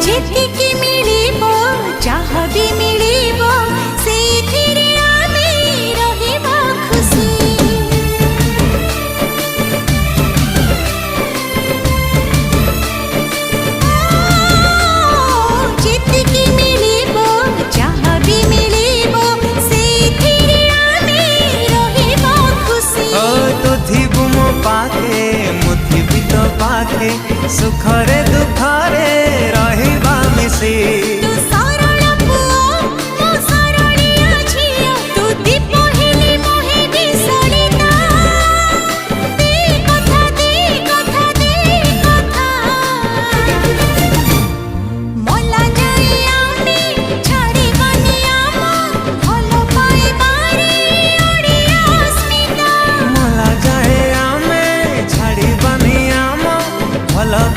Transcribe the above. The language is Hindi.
जेतिकी मिलिबो जहाँ भी मिलिबो सेथिरे आमे रहिबो खुशी। जेतिकी मिलिबो जहाँ भी मिलिबो सेथिरे आमे रहिबो खुशी। तू थिबु मो पाखे मु थिबि तो पाखे सुखरे दुख